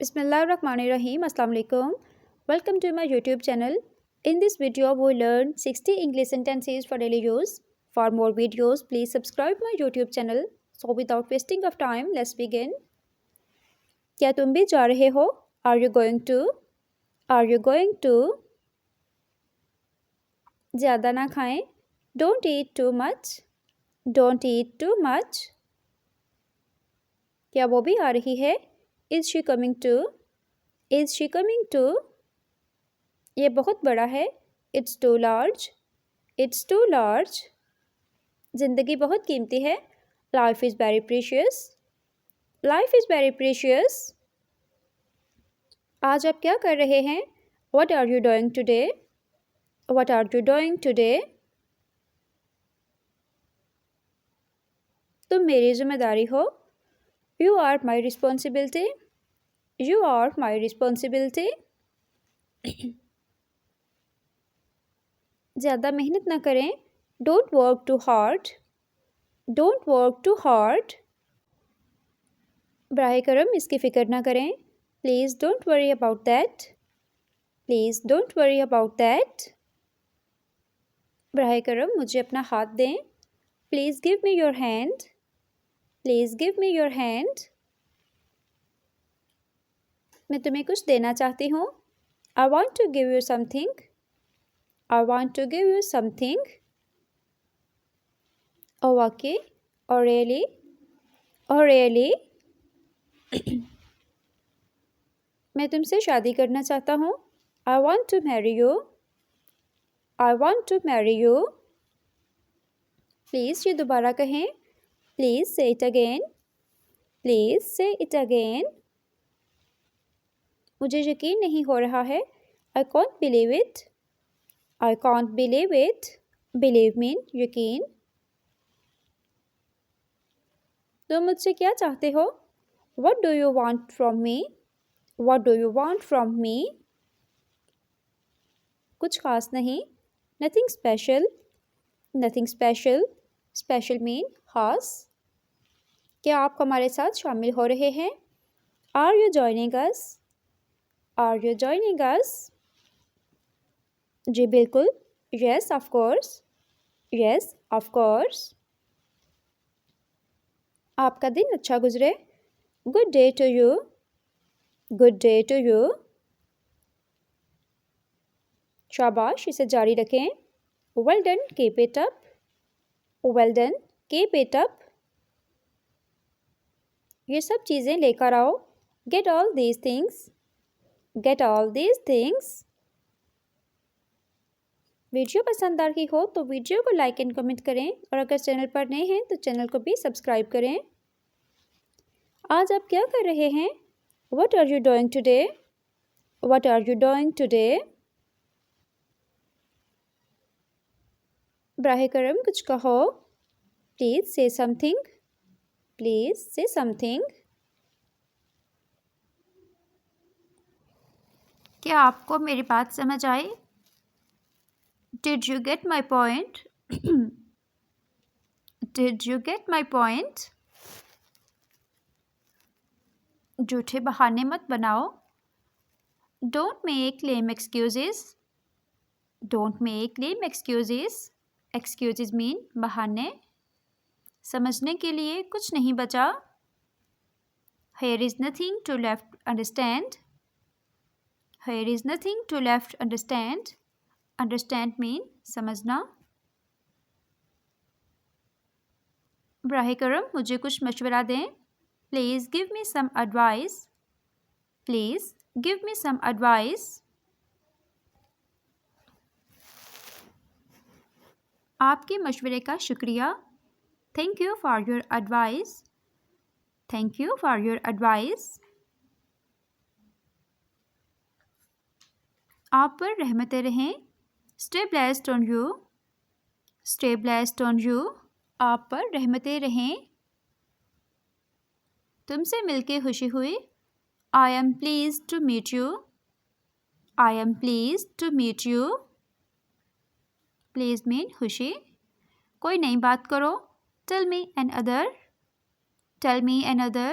Bismillahirrahmanirrahim. Assalamu alaikum. Welcome to my YouTube channel. In this video, we'll learn 60 English sentences for daily use. For more videos, please subscribe my YouTube channel. So without wasting of time, let's begin. क्या तुम भी जा रहे हो? Are you going to? Are you going to? ज़्यादा ना खाएं. Don't eat too much. Don't eat too much. क्या वो भी आ रही है? Is she coming to? Is she coming to? ये बहुत बड़ा है. It's too large. It's too large. ज़िंदगी बहुत कीमती है. Life is very precious. Life is very precious. आज आप क्या कर रहे हैं? What are you doing today? What are you doing today? तुम मेरी जिम्मेदारी हो. You are my responsibility. You are my responsibility. ज़्यादा मेहनत ना करें. Don't work too hard. Don't work too hard. बराह करम इसकी फ़िक्र ना करें. Please don't worry about that. Please don't worry about that. बराह करम मुझे अपना हाथ दें. Please give me your hand. Please give me your hand. मैं तुम्हें कुछ देना चाहती हूँ. I want to give you something. I want to give you something. Oh okay. Oh really? Oh really? मैं तुमसे शादी करना चाहता हूँ. I want to marry you. I want to marry you. Please ये दोबारा कहें. Please say it again. Please say it again. मुझे यकीन नहीं हो रहा है. I can't believe it. I can't believe it. Believe mean यकीन. तुम मुझसे क्या चाहते हो? What do you want from me? What do you want from me? कुछ खास नहीं. Nothing special. Nothing special. Special mean खास. क्या आप हमारे साथ शामिल हो रहे हैं? Are you joining us? Are you joining us? जी बिल्कुल. Yes, of course. Yes, of course. आपका दिन अच्छा गुजरे. Good day to you. Good day to you. शाबाश इसे जारी रखें. Well done, keep it up. Well done, keep it up. ये सब चीज़ें लेकर आओ. Get all these things. Get all these things. Video पसंद आ रही हो तो वीडियो को लाइक एंड कमेंट करें और अगर चैनल पर नए हैं तो चैनल को भी सब्सक्राइब करें. आज आप क्या कर रहे हैं? What are you doing today? What are you doing today? बराह करम कुछ कहो. Please say something. Please say something. क्या आपको मेरी बात समझ आई? Did you get my point? Did you get my point? झूठे बहाने मत बनाओ. Don't make lame excuses. Don't make lame excuses. Excuses mean बहाने. समझने के लिए कुछ नहीं बचा. Here is nothing to left understand. Here is nothing to left understand. Understand mean समझना. बराह करम मुझे कुछ मशवरा दें. Please give me some advice. Please give me some advice. आपके मशवरे का शुक्रिया. Thank you for your advice. Thank you for your advice. आप पर रहमतें रहें. Stay blessed on you. Stay blessed on you. आप पर रहमतें रहें. तुमसे मिलके खुशी हुई. I am pleased to meet you. I am pleased to meet you. Please mean खुशी. कोई नई बात करो. Tell me another. Tell me another.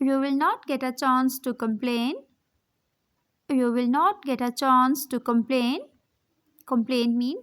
You will not get a chance to complain. You will not get a chance to complain. Complain mean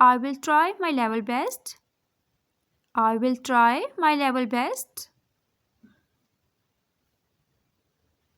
I will try my level best. I will try my level best.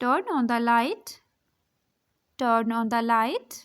Turn on the light. Turn on the light.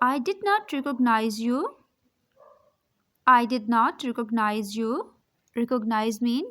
I did not recognize you. I did not recognize you. Recognize mean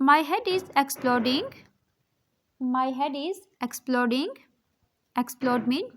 My head is exploding. My head is exploding. Explode mean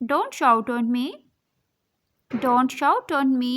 Don't shout on me. Don't shout on me.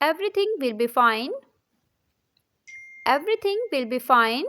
Everything will be fine. Everything will be fine.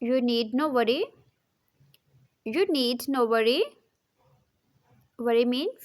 You need no worry. You need no worry. Worry mean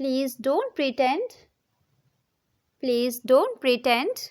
Please don't pretend. Please don't pretend.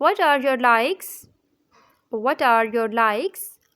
What are your likes? What are your likes?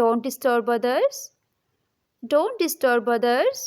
Don't disturb others. Don't disturb others.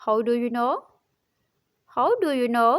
How do you know? How do you know?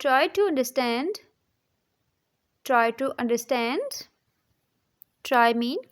Try to understand. Try to understand. Try mean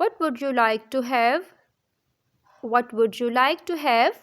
What would you like to have? What would you like to have?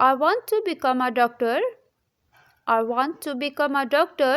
I want to become a doctor. I want to become a doctor.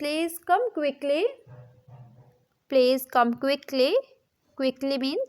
Please come quickly. Please come quickly. Quickly mean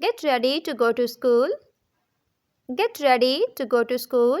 Get ready to go to school. Get ready to go to school.